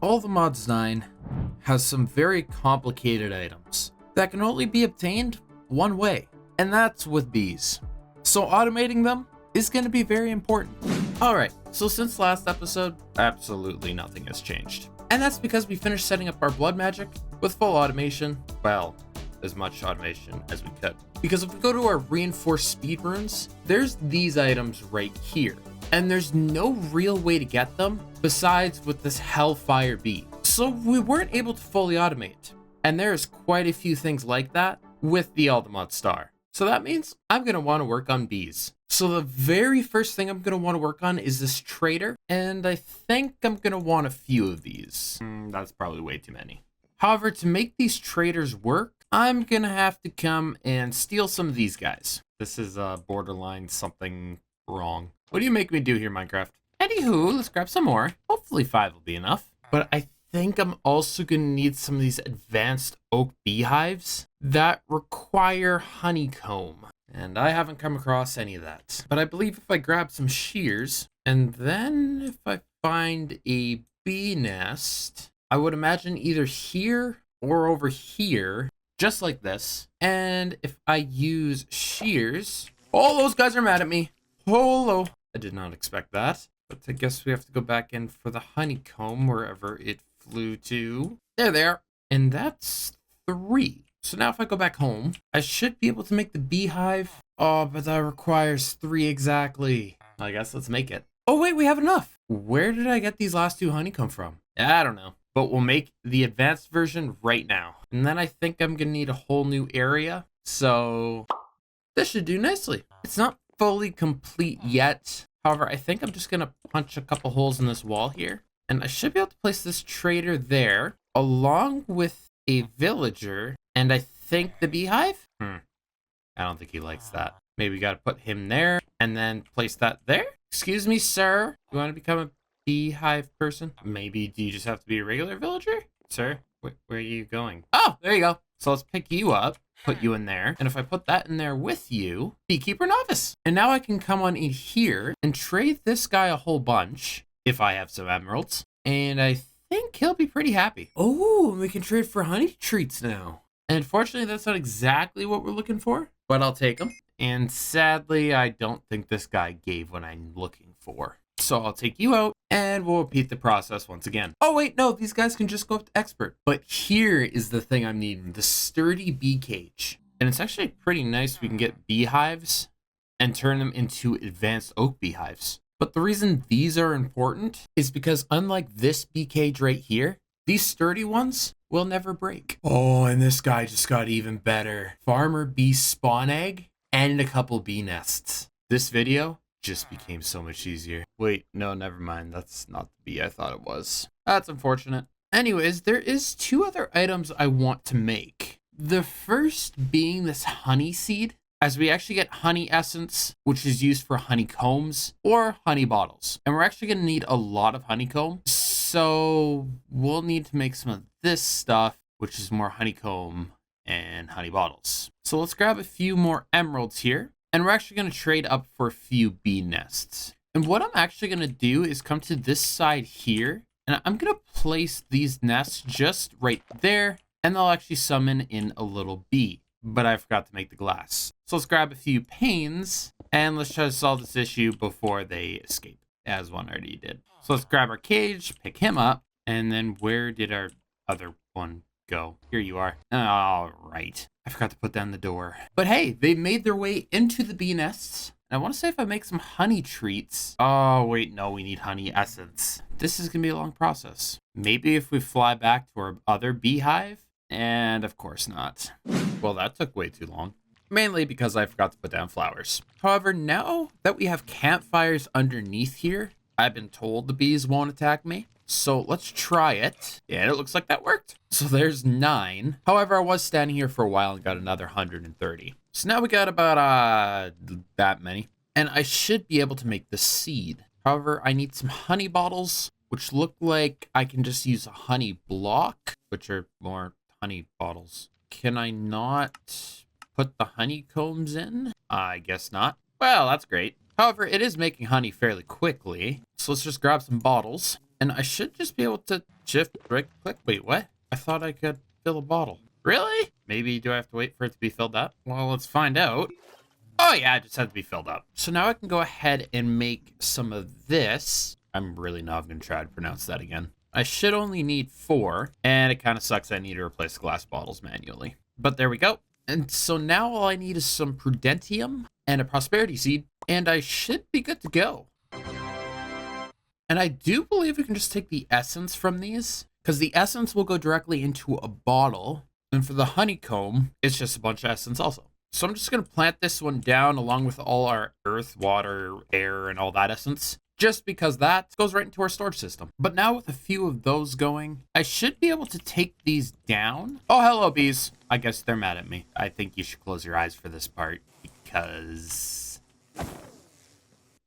All the Mod Design has some very complicated items that can only be obtained one way, and that's with bees. So automating them is going to be very important. Alright, so since last episode, absolutely nothing has changed. And that's because we finished setting up our blood magic with full automation. Well, as much automation as we could. Because if we go to our reinforced speed runes, there's these items right here. And there's no real way to get them besides with this Hellfire bee. So we weren't able to fully automate. And there's quite a few things like that with the Aldemont Star. So that means I'm going to want to work on bees. So the very first thing I'm going to want to work on is this trader. And I think I'm going to want a few of these. That's probably way too many. However, to make these traders work, I'm going to have to come and steal some of these guys. This is borderline something wrong. What do you make me do here, Minecraft? Anywho, let's grab some more. Hopefully 5 will be enough. But I think I'm also going to need some of these advanced oak beehives that require honeycomb. And I haven't come across any of that. But I believe if I grab some shears, and then if I find a bee nest, I would imagine either here or over here, just like this. And if I use shears, oh, those guys are mad at me. Hello. I did not expect that. But I guess we have to go back in for the honeycomb wherever it flew to. There they are. And that's 3. So now if I go back home, I should be able to make the beehive. Oh, but that requires 3 exactly. I guess let's make it. Oh, wait, we have enough. Where did I get these last 2 honeycomb from? I don't know. But we'll make the advanced version right now. And then I think I'm going to need a whole new area. So this should do nicely. It's not fully complete yet. However, I think I'm just going to punch a couple holes in this wall here. And I should be able to place this trader there along with a villager. And I think the beehive? I don't think he likes that. Maybe we got to put him there and then place that there. Excuse me, sir. You want to become a beehive person? Maybe do you just have to be a regular villager? Sir, where are you going? Oh, there you go. So let's pick you up, put you in there. And if I put that in there with you, beekeeper novice. And now I can come on in here and trade this guy a whole bunch if I have some emeralds. And I think he'll be pretty happy. Oh, we can trade for honey treats now. And unfortunately, that's not exactly what we're looking for, but I'll take them. And sadly, I don't think this guy gave what I'm looking for. So I'll take you out and we'll repeat the process once again. Oh, wait, no, these guys can just go up to expert. But here is the thing I'm needing, the sturdy bee cage. And it's actually pretty nice. We can get beehives and turn them into advanced oak beehives. But the reason these are important is because unlike this bee cage right here, these sturdy ones will never break. Oh, and this guy just got even better. Farmer bee spawn egg and a couple bee nests. This video just became so much easier. Wait, no, never mind. That's not the bee I thought it was. That's unfortunate. Anyways, there is 2 other items I want to make. The first being this honey seed, as we actually get honey essence, which is used for honeycombs or honey bottles. And we're actually going to need a lot of honeycomb. So we'll need to make some of this stuff, which is more honeycomb and honey bottles. So let's grab a few more emeralds here. And we're actually going to trade up for a few bee nests. And what I'm actually going to do is come to this side here. And I'm going to place these nests just right there. And they'll actually summon in a little bee. But I forgot to make the glass. So let's grab a few panes. And let's try to solve this issue before they escape, as one already did. So let's grab our cage, pick him up. And then where did our other one go? Here you are. All right. I forgot to put down the door. But hey, they made their way into the bee nests. And I want to say if I make some honey treats. Oh, wait, no, we need honey essence. This is going to be a long process. Maybe if we fly back to our other beehive. And of course not. Well, that took way too long. Mainly because I forgot to put down flowers. However, now that we have campfires underneath here, I've been told the bees won't attack me. So let's try it. And it looks like that worked. So there's 9. However, I was standing here for a while and got another 130. So now we got about that many. And I should be able to make the seed. However, I need some honey bottles, which look like I can just use a honey block, which are more honey bottles. Can I not put the honeycombs in? I guess not. Well, that's great. However, it is making honey fairly quickly. So let's just grab some bottles. And I should just be able to shift right click. Wait, what? I thought I could fill a bottle. Really? Maybe do I have to wait for it to be filled up? Well, let's find out. Oh yeah, it just had to be filled up. So now I can go ahead and make some of this. I'm really not going to try to pronounce that again. I should only need 4, and it kind of sucks I need to replace glass bottles manually. But there we go. And so now all I need is some prudentium and a prosperity seed, and I should be good to go. And I do believe we can just take the essence from these, because the essence will go directly into a bottle. And for the honeycomb, it's just a bunch of essence also. So I'm just going to plant this one down along with all our earth, water, air, and all that essence, just because that goes right into our storage system. But now with a few of those going, I should be able to take these down. Oh, hello, bees. I guess they're mad at me. I think you should close your eyes for this part because...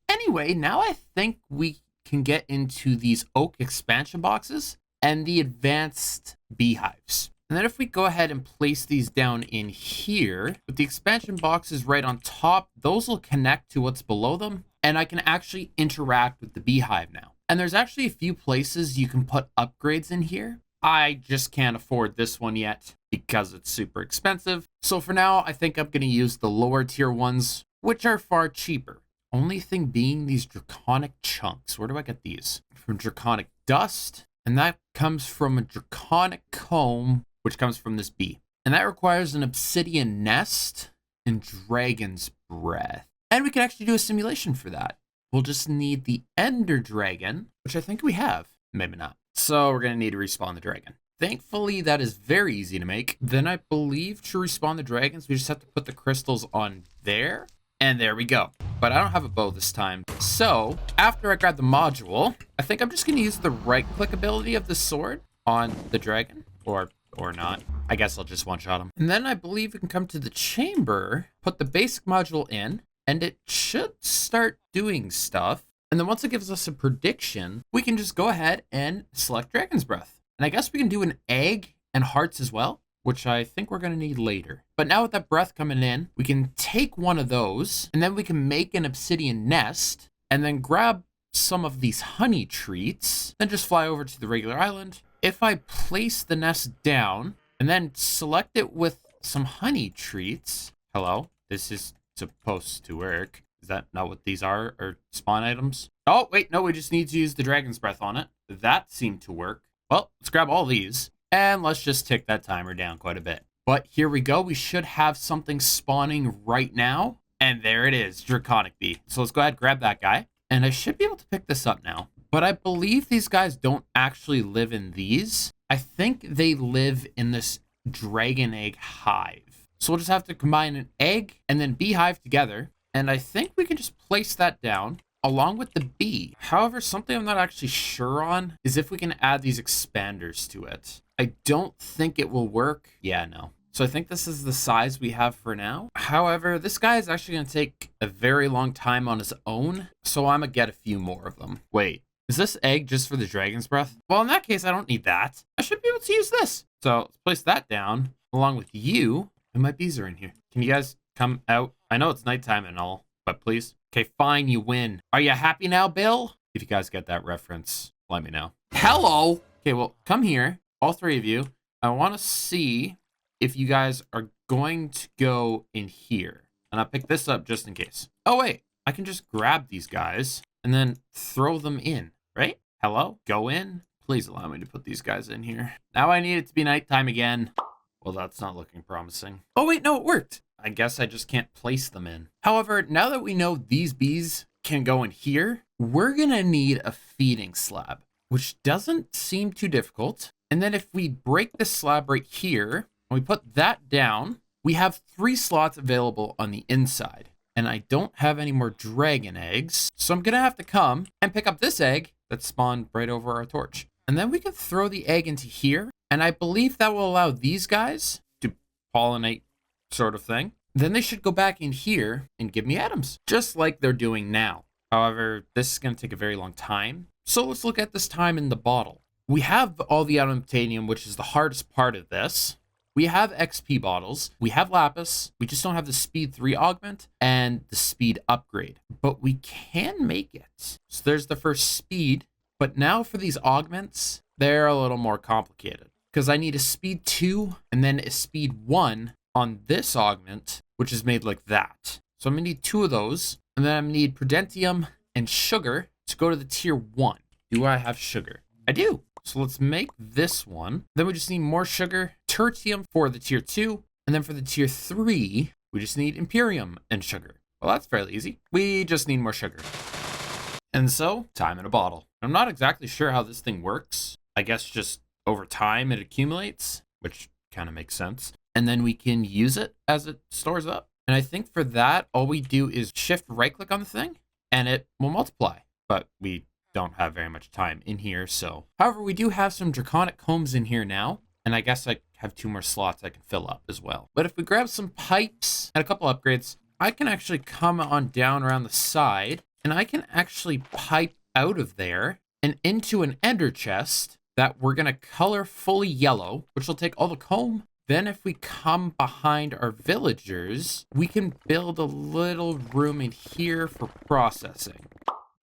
Anyway, now I think we can get into these oak expansion boxes and the advanced beehives. And then if we go ahead and place these down in here, with the expansion boxes right on top, those will connect to what's below them, and I can actually interact with the beehive now. And there's actually a few places you can put upgrades in here. I just can't afford this one yet because it's super expensive. So for now, I think I'm going to use the lower tier ones, which are far cheaper. Only thing being these draconic chunks. Where do I get these? From draconic dust, and that comes from a draconic comb, which comes from this bee. And that requires an obsidian nest and dragon's breath. And we can actually do a simulation for that. We'll just need the ender dragon, which I think we have. Maybe not. So we're going to need to respawn the dragon. Thankfully, that is very easy to make. Then I believe to respawn the dragons, we just have to put the crystals on there. And there we go. But I don't have a bow this time. So after I grab the module, I think I'm just going to use the right click ability of the sword on the dragon. Or not. I guess I'll just one-shot him. And then I believe we can come to the chamber, put the basic module in, and it should start doing stuff. And then once it gives us a prediction, we can just go ahead and select Dragon's Breath. And I guess we can do an egg and hearts as well, which I think we're going to need later. But now with that breath coming in, we can take one of those, and then we can make an obsidian nest, and then grab some of these honey treats, then just fly over to the regular island. If I place the nest down and then select it with some honey treats, hello, this is supposed to work. Is that not what these are, or spawn items? Oh, wait, no, we just need to use the dragon's breath on it. That seemed to work. Well, let's grab all these and let's just tick that timer down quite a bit. But here we go. We should have something spawning right now. And there it is, draconic bee. So let's go ahead and grab that guy. And I should be able to pick this up now. But I believe these guys don't actually live in these. I think they live in this dragon egg hive. So we'll just have to combine an egg and then beehive together. And I think we can just place that down along with the bee. However, something I'm not actually sure on is if we can add these expanders to it. I don't think it will work. Yeah, no. So I think this is the size we have for now. However, this guy is actually going to take a very long time on his own. So I'm going to get a few more of them. Wait. Is this egg just for the dragon's breath? Well, in that case, I don't need that. I should be able to use this. So let's place that down along with you. And my bees are in here. Can you guys come out? I know it's nighttime and all, but please. Okay, fine, you win. Are you happy now, Bill? If you guys get that reference, let me know. Hello. Okay, well, come here. All 3 of you. I want to see if you guys are going to go in here. And I'll pick this up just in case. Oh, wait. I can just grab these guys and then throw them in. Right? Hello? Go in? Please allow me to put these guys in here. Now I need it to be nighttime again. Well, that's not looking promising. Oh, wait, no, it worked. I guess I just can't place them in. However, now that we know these bees can go in here, we're going to need a feeding slab, which doesn't seem too difficult. And then if we break this slab right here, and we put that down, we have 3 slots available on the inside. And I don't have any more dragon eggs. So I'm going to have to come and pick up this egg that spawned right over our torch. And then we can throw the egg into here. And I believe that will allow these guys to pollinate sort of thing. Then they should go back in here and give me atoms, just like they're doing now. However, this is going to take a very long time. So let's look at this time in the bottle. We have all the unobtainium, which is the hardest part of this. We have XP bottles, we have lapis, we just don't have the speed 3 augment and the speed upgrade, but we can make it. So there's the first speed But now for these augments, they're a little more complicated because I need a speed 2 and then a speed 1 on this augment, which is made like that. So I'm gonna need 2 of those, and then I'm gonna need prudentium and sugar to go to the tier 1. Do I have sugar? I do. So let's make this one. Then we just need more sugar, tertium for the tier 2, and then for the tier 3, we just need imperium and sugar. Well, that's fairly easy. We just need more sugar. And so, time in a bottle. I'm not exactly sure how this thing works. I guess just over time it accumulates, which kind of makes sense. And then we can use it as it stores up. And I think for that, all we do is shift right click on the thing and it will multiply. But we don't have very much time in here, so. However, we do have some draconic combs in here now. And I guess I have 2 more slots I can fill up as well. But if we grab some pipes and a couple upgrades, I can actually come on down around the side and I can actually pipe out of there and into an ender chest that we're gonna color fully yellow, which will take all the comb. Then if we come behind our villagers, we can build a little room in here for processing.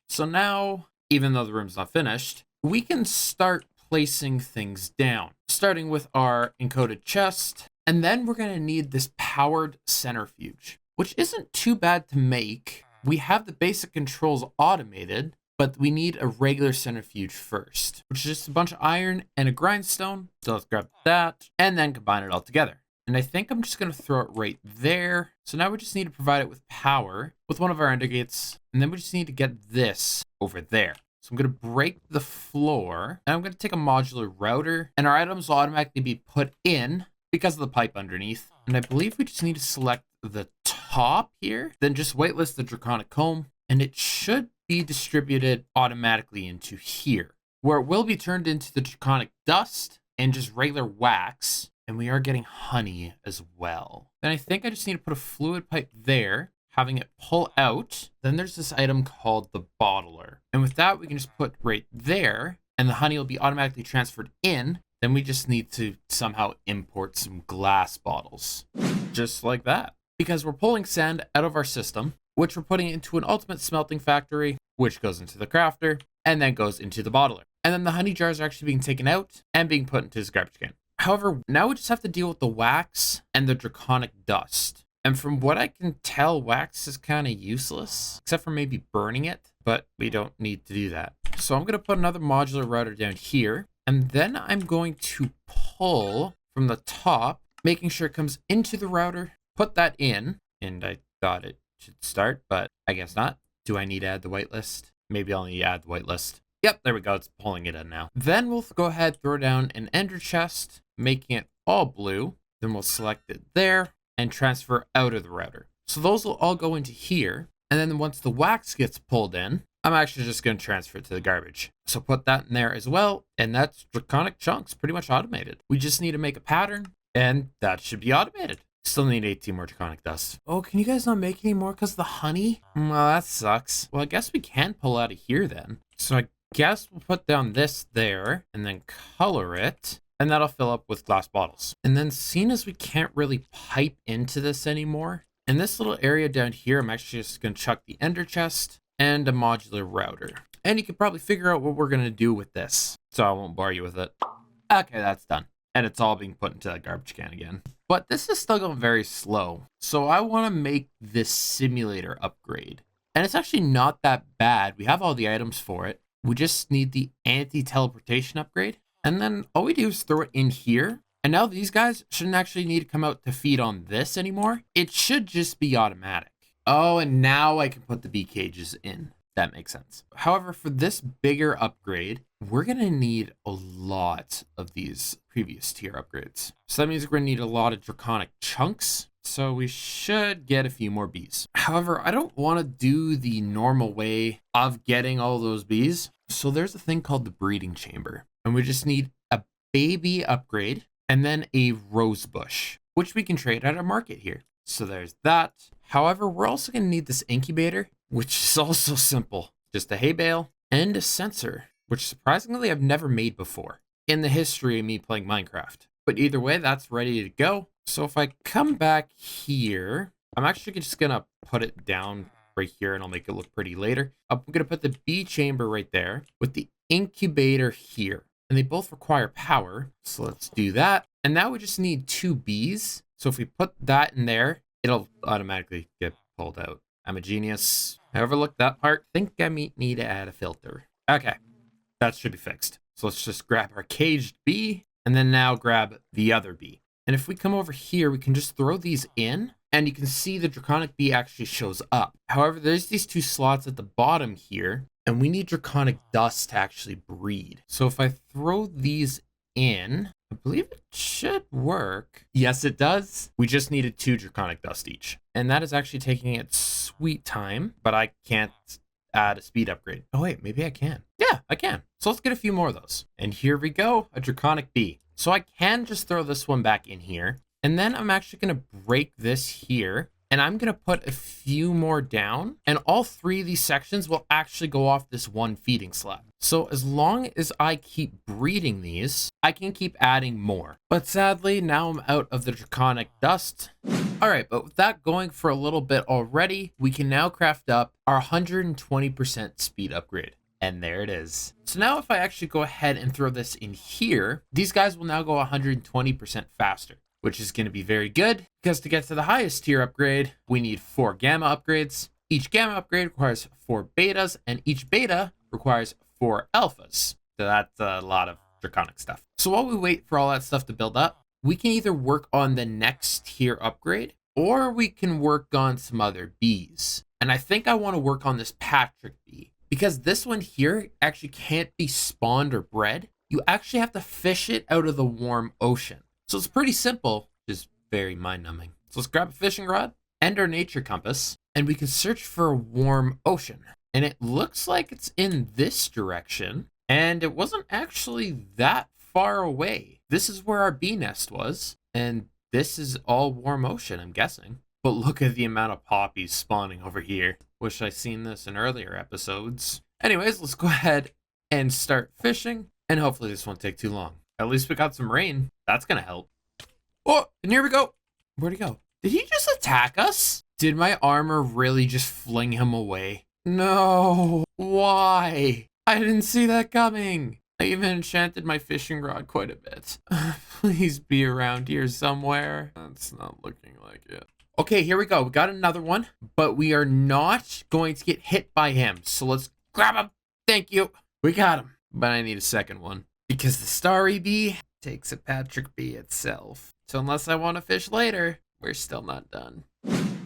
So now, even though the room's not finished, we can start placing things down, starting with our encoded chest. And then we're gonna need this powered centrifuge, which isn't too bad to make. We have the basic controls automated, but we need a regular centrifuge first, which is just a bunch of iron and a grindstone. So let's grab that and then combine it all together. And I think I'm just going to throw it right there. So now we just need to provide it with power with one of our ender gates. And then we just need to get this over there. So I'm going to break the floor and I'm going to take a modular router and our items will automatically be put in because of the pipe underneath. And I believe we just need to select the top here, then just whitelist the draconic comb, and it should be distributed automatically into here, where it will be turned into the draconic dust and just regular wax, and we are getting honey as well. Then I think I just need to put a fluid pipe there, having it pull out. Then there's this item called the bottler, and with that we can just put right there, and the honey will be automatically transferred in. Then we just need to somehow import some glass bottles, just like that. Because we're pulling sand out of our system, which we're putting into an ultimate smelting factory, which goes into the crafter, and then goes into the bottler. And then the honey jars are actually being taken out and being put into this garbage can. However, now we just have to deal with the wax and the draconic dust. And from what I can tell, wax is kind of useless, except for maybe burning it, but we don't need to do that. So I'm going to put another modular router down here, and then I'm going to pull from the top, making sure it comes into the router, put that in, and I thought it should start, but I guess not. Do I need to add the whitelist? Maybe I'll need to add the whitelist. Yep, there we go. It's pulling it in now. Then we'll go ahead, throw down an ender chest, making it all blue. Then we'll select it there and transfer out of the router. So those will all go into here. And then once the wax gets pulled in, I'm actually just going to transfer it to the garbage. So put that in there as well. And that's draconic chunks pretty much automated. We just need to make a pattern and that should be automated. Still need 18 more draconic dust. Oh, can you guys not make any more because of the honey? Well, that sucks. Well, I guess we can pull out of here then. So I guess we'll put down this there and then color it. And that'll fill up with glass bottles. And then seeing as we can't really pipe into this anymore, in this little area down here, I'm actually just going to chuck the ender chest and a modular router. And you can probably figure out what we're going to do with this. So I won't bore you with it. Okay, that's done. And it's all being put into that garbage can again. But this is still going very slow. So I want to make this simulator upgrade. And it's actually not that bad. We have all the items for it. We just need the anti-teleportation upgrade. And then all we do is throw it in here. And now these guys shouldn't actually need to come out to feed on this anymore. It should just be automatic. Oh, and now I can put the bee cages in. That makes sense. However, for this bigger upgrade, we're going to need a lot of these previous tier upgrades. So that means we're going to need a lot of draconic chunks. So we should get a few more bees. However, I don't want to do the normal way of getting all those bees. So there's a thing called the breeding chamber. And we just need a baby upgrade and then a rose bush, which we can trade at our market here. So there's that. However, we're also going to need this incubator, which is also simple. Just a hay bale and a sensor, which surprisingly I've never made before in the history of me playing Minecraft. But either way, that's ready to go. So if I come back here, I'm actually just going to put it down right here and I'll make it look pretty later. I'm going to put the bee chamber right there with the incubator here. And they both require power. So let's do that. And now we just need 2 bees. So if we put that in there, it'll automatically get pulled out. I'm a genius. I overlooked that part. Think I need to add a filter. Okay, that should be fixed. So let's just grab our caged bee and then now grab the other bee. And if we come over here, we can just throw these in and you can see the draconic bee actually shows up. However, there's these 2 slots at the bottom here and we need draconic dust to actually breed. So if I throw these in, I believe it should work. Yes, it does. We just needed 2 draconic dust each. And that is actually taking its sweet time, but I can't add a speed upgrade. Oh wait, maybe I can. Yeah, I can. So let's get a few more of those. And here we go, a draconic bee. So I can just throw this one back in here. And then I'm actually going to break this here. And I'm going to put a few more down. And all 3 of these sections will actually go off this one feeding slab. So as long as I keep breeding these, I can keep adding more. But sadly, now I'm out of the draconic dust. All right, but with that going for a little bit already, we can now craft up our 120% speed upgrade. And there it is. So now if I actually go ahead and throw this in here, these guys will now go 120% faster, which is going to be very good because to get to the highest tier upgrade, we need 4 gamma upgrades. Each gamma upgrade requires 4 betas and each beta requires 4 alphas. So that's a lot of draconic stuff. So while we wait for all that stuff to build up, we can either work on the next tier upgrade or we can work on some other bees. And I think I want to work on this Patrick bee because this one here actually can't be spawned or bred. You actually have to fish it out of the warm ocean. So it's pretty simple, just very mind-numbing. So let's grab a fishing rod and our nature compass, and we can search for a warm ocean. And it looks like it's in this direction, and it wasn't actually that far away. This is where our bee nest was, and this is all warm ocean, I'm guessing. But look at the amount of poppies spawning over here. Wish I seen this in earlier episodes. Anyways, let's go ahead and start fishing, and hopefully this won't take too long. At least we got some rain. That's gonna help. Oh, and here we go. Where'd he go? Did he just attack us? Did my armor really just fling him away? No. Why? I didn't see that coming. I even enchanted my fishing rod quite a bit. Please be around here somewhere. That's not looking like it. Okay, here we go. We got another one, but we are not going to get hit by him. So let's grab him. Thank you. We got him, but I need a second one. Because the starry bee takes a Patrick bee itself. So unless I want to fish later, we're still not done.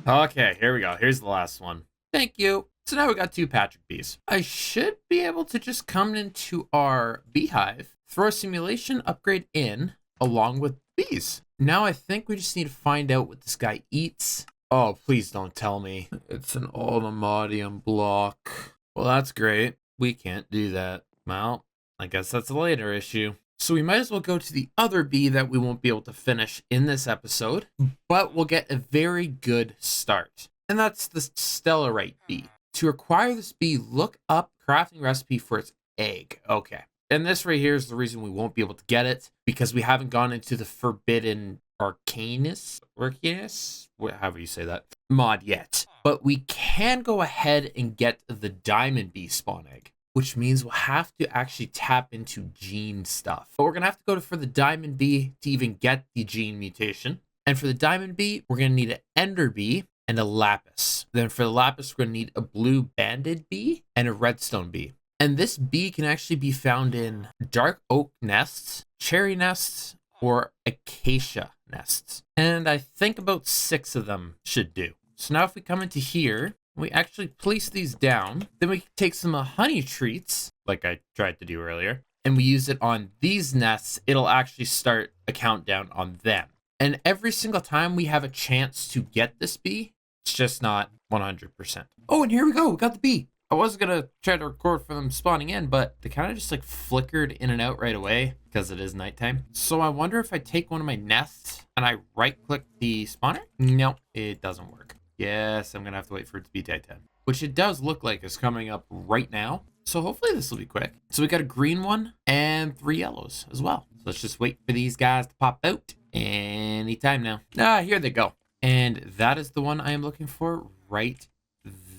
Okay, here we go. Here's the last one. Thank you. So now we got 2 Patrick bees. I should be able to just come into our beehive, throw a simulation upgrade in along with bees. Now I think we just need to find out what this guy eats. Oh, please don't tell me it's an aluminium block. Well, that's great. We can't do that. Well, I guess that's a later issue. So we might as well go to the other bee that we won't be able to finish in this episode, but we'll get a very good start. And that's the Stellarite bee. To acquire this bee, look up crafting recipe for its egg. Okay. And this right here is the reason we won't be able to get it, because we haven't gone into the forbidden arcanus, however you say that, mod yet. But we can go ahead and get the diamond bee spawn egg, which means we'll have to actually tap into gene stuff. But we're going to have to go for the diamond bee to even get the gene mutation. And for the diamond bee, we're going to need an ender bee and a lapis. Then for the lapis, we're going to need a blue banded bee and a redstone bee. And this bee can actually be found in dark oak nests, cherry nests, or acacia nests. And I think about 6 of them should do. So now if we come into here, we actually place these down. Then we take some honey treats, like I tried to do earlier, and we use it on these nests. It'll actually start a countdown on them. And every single time we have a chance to get this bee, it's just not 100%. Oh, and here we go. We got the bee. I was going to try to record for them spawning in, but they kind of just like flickered in and out right away because it is nighttime. So I wonder if I take one of my nests and I right click the spawner. No, it doesn't work. Yes, I'm going to have to wait for it to be daytime, which it does look like is coming up right now. So hopefully this will be quick. So we got a green one and 3 yellows as well. So let's just wait for these guys to pop out anytime now. Ah, here they go. And that is the one I am looking for right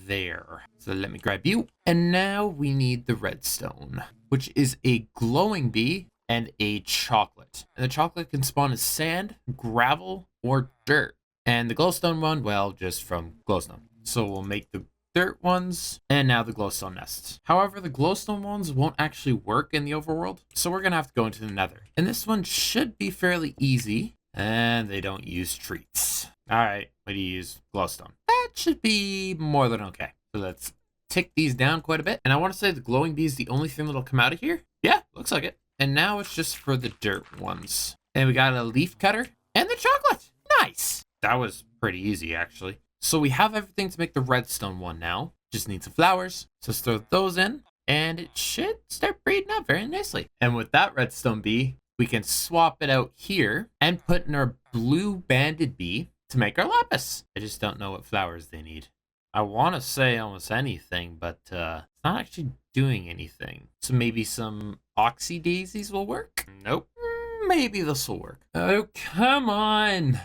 there. So let me grab you. And now we need the redstone, which is a glowing bee and a chocolate. And the chocolate can spawn as sand, gravel, or dirt. And the glowstone one, well, just from glowstone. So we'll make the dirt ones and now the glowstone nests. However, the glowstone ones won't actually work in the overworld. So we're going to have to go into the nether. And this one should be fairly easy. And they don't use treats. All right, what do you use? Glowstone. That should be more than okay. So let's tick these down quite a bit. And I want to say the glowing bee is the only thing that'll come out of here. Yeah, looks like it. And now it's just for the dirt ones. And we got a leaf cutter and the chocolate. Nice. That was pretty easy, actually. So we have everything to make the redstone one now. Just need some flowers. So let's throw those in. And it should start breeding up very nicely. And with that redstone bee, we can swap it out here and put in our blue banded bee to make our lapis. I just don't know what flowers they need. I want to say almost anything, but it's not actually doing anything. So maybe some oxy daisies will work? Nope. Maybe this will work. Oh, come on.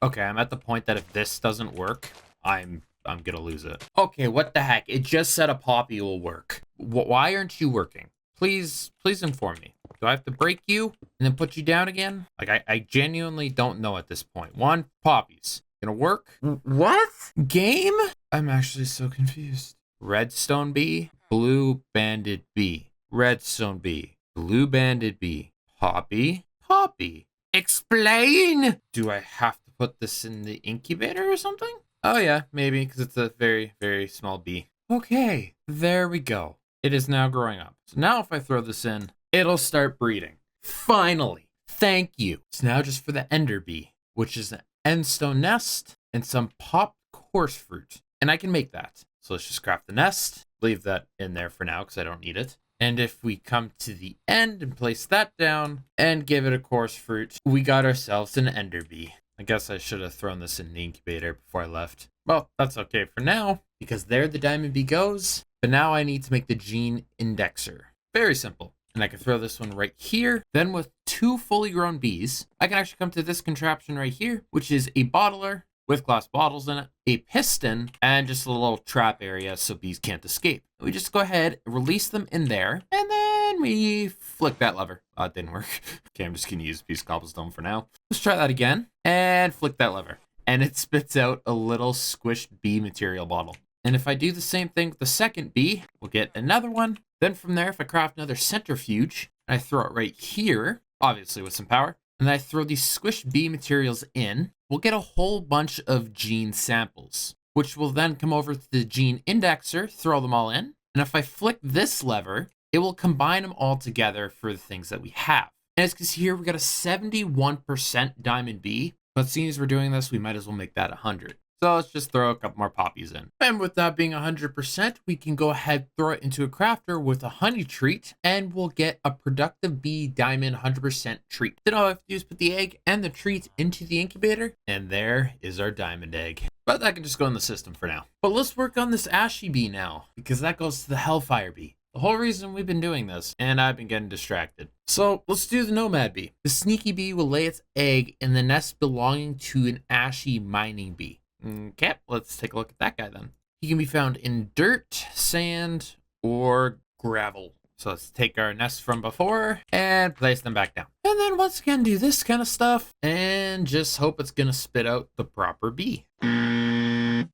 Okay, I'm at the point that if this doesn't work, I'm gonna lose it. Okay, what the heck? It just said a poppy will work. Why aren't you working? Please inform me. Do I have to break you and then put you down again? Like, I genuinely don't know at this point. One, poppies. Gonna work? What? Game? I'm actually so confused. Redstone bee, blue banded bee. Redstone bee, blue banded bee. Poppy, poppy. Explain! Do I have to put this in the incubator or something? Oh yeah, maybe, because it's a very, very small bee. Okay, there we go. It is now growing up. So now if I throw this in, it'll start breeding. Finally. Thank you. It's now just for the ender bee, which is an endstone nest and some popped coarse fruit. And I can make that. So let's just craft the nest. Leave that in there for now because I don't need it. And if we come to the end and place that down and give it a coarse fruit, we got ourselves an ender bee. I guess I should have thrown this in the incubator before I left. Well, that's okay for now because there the diamond bee goes. But now I need to make the gene indexer. Very simple. And I can throw this one right here. Then with 2 fully grown bees, I can actually come to this contraption right here, which is a bottler with glass bottles in it, a piston, and just a little trap area so bees can't escape. We just go ahead, release them in there, and then we flick that lever. It didn't work. Okay, I'm just gonna use a piece of cobblestone for now. Let's try that again, and flick that lever. And it spits out a little squished bee material bottle. And if I do the same thing with the second bee, we'll get another one. Then from there, if I craft another centrifuge, I throw it right here, obviously with some power, and I throw these squished bee materials in, we'll get a whole bunch of gene samples, which will then come over to the gene indexer, throw them all in. And if I flick this lever, it will combine them all together for the things that we have. And as you can see here, we got a 71% diamond bee, but seeing as we're doing this, we might as well make that 100. So let's just throw a couple more poppies in. And with that being 100%, we can go ahead, throw it into a crafter with a honey treat, and we'll get a productive bee diamond 100% treat. Then all I have to do is put the egg and the treat into the incubator, and there is our diamond egg. But that can just go in the system for now. But let's work on this ashy bee now, because that goes to the hellfire bee. The whole reason we've been doing this, and I've been getting distracted. So let's do the nomad bee. The sneaky bee will lay its egg in the nest belonging to an ashy mining bee. Okay, let's take a look at that guy then. He can be found in dirt, sand, or gravel. So let's take our nests from before and place them back down. And then once again, do this kind of stuff and just hope it's going to spit out the proper bee. There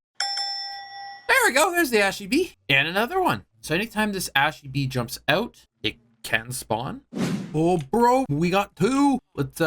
we go. There's the ashy bee and another one. So anytime this ashy bee jumps out, it can spawn. Oh, bro, we got 2. Let's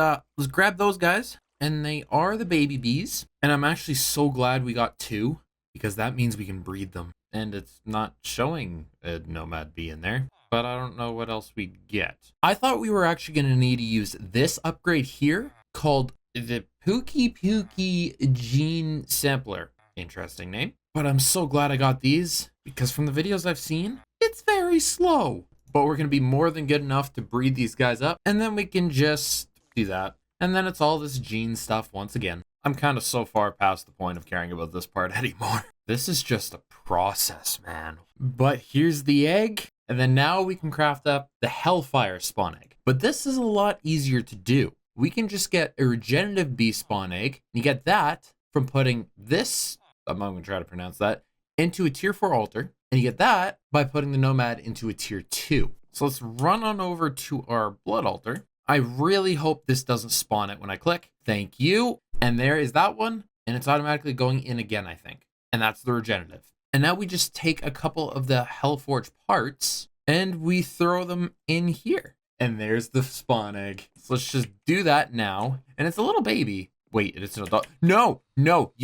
grab those guys. And they are the baby bees. And I'm actually so glad we got 2 because that means we can breed them. And it's not showing a nomad bee in there, but I don't know what else we'd get. I thought we were actually going to need to use this upgrade here called the Pookie Gene Sampler. Interesting name. But I'm so glad I got these because from the videos I've seen, it's very slow. But we're going to be more than good enough to breed these guys up. And then we can just do that. And then it's all this gene stuff once again. I'm kind of so far past the point of caring about this part anymore. This is just a process, man. But here's the egg. And then now we can craft up the hellfire spawn egg. But this is a lot easier to do. We can just get a regenerative bee spawn egg. You get that from putting this, I'm going to try to pronounce that, into a tier 4 altar. And you get that by putting the Nomad into a tier 2. So let's run on over to our blood altar. I really hope this doesn't spawn it when I click. Thank you. And there is that one. And it's automatically going in again, I think. And that's the regenerative. And now we just take a couple of the Hellforge parts and we throw them in here. And there's the spawn egg. So let's just do that now. And it's a little baby. Wait, it's an adult. No,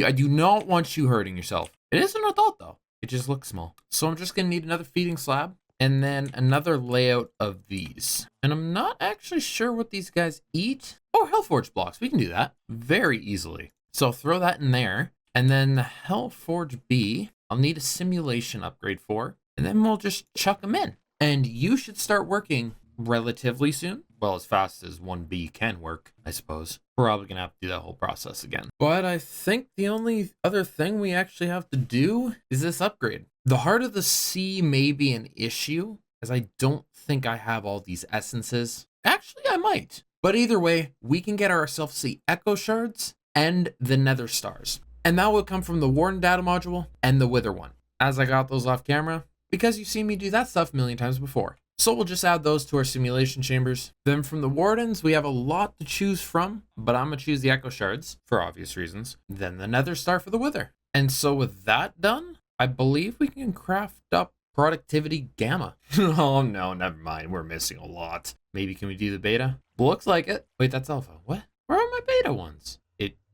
I do not want you hurting yourself. It is an adult though. It just looks small. So I'm just gonna need another feeding slab and then another layout of these. And I'm not actually sure what these guys eat. Oh, Hellforge blocks. We can do that very easily. So I'll throw that in there. And then the Hellforge B, I'll need a simulation upgrade for. And then we'll just chuck them in. And you should start working relatively soon. Well, as fast as 1B can work, I suppose. Probably gonna have to do that whole process again. But I think the only other thing we actually have to do is this upgrade. The Heart of the Sea may be an issue, as I don't think I have all these essences. Actually, I might. But either way, we can get ourselves the Echo Shards and the Nether Stars. And that will come from the Warden data module and the Wither one, as I got those off camera, because you've seen me do that stuff a million times before. So we'll just add those to our simulation chambers. Then from the Wardens, we have a lot to choose from, but I'm gonna choose the Echo Shards for obvious reasons. Then the Nether Star for the Wither. And so with that done, I believe we can craft up Productivity Gamma. Oh no, never mind. We're missing a lot. Maybe can we do the beta? Looks like it. Wait, that's alpha. What? Where are my beta ones?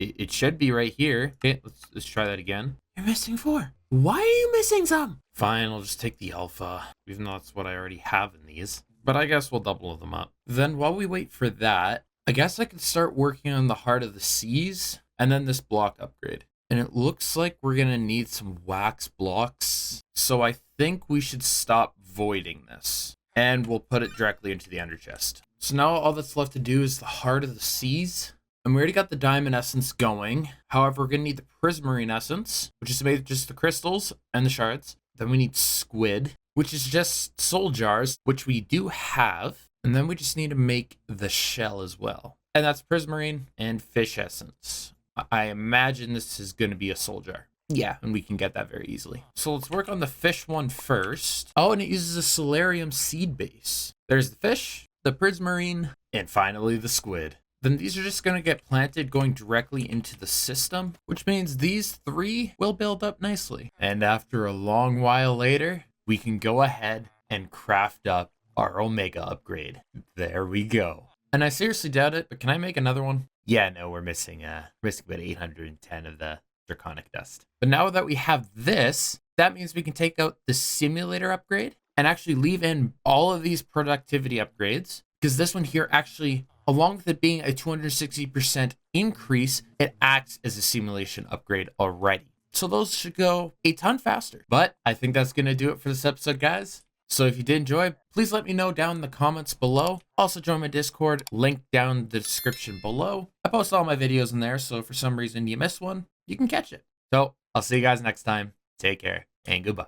It should be right here. Okay, let's try that again. You're missing 4. Why are you missing some? Fine, I'll just take the alpha, even though that's what I already have in these. But I guess we'll double them up. Then while we wait for that, I guess I could start working on the Heart of the Seas and then this block upgrade. And it looks like we're gonna need some wax blocks. So I think we should stop voiding this. And we'll put it directly into the ender chest. So now all that's left to do is the Heart of the Seas. And we already got the diamond essence going. However, we're gonna need the prismarine essence, which is made of just the crystals and the shards. Then we need squid, which is just soul jars, which we do have. And then we just need to make the shell as well. And that's prismarine and fish essence. I imagine this is gonna be a soul jar. Yeah, and we can get that very easily. So let's work on the fish one first. Oh, and it uses a solarium seed base. There's the fish, the prismarine, and finally the squid. Then these are just going to get planted going directly into the system, which means these 3 will build up nicely. And after a long while later, we can go ahead and craft up our Omega upgrade. There we go. And I seriously doubt it, but can I make another one? Yeah, no, we're missing about 810 of the draconic dust. But now that we have this, that means we can take out the simulator upgrade and actually leave in all of these productivity upgrades, because this one here actually, along with it being a 260% increase, it acts as a simulation upgrade already. So those should go a ton faster. But I think that's going to do it for this episode, guys. So if you did enjoy, please let me know down in the comments below. Also join my Discord, link down in the description below. I post all my videos in there, so if for some reason you miss one, you can catch it. So I'll see you guys next time. Take care and goodbye.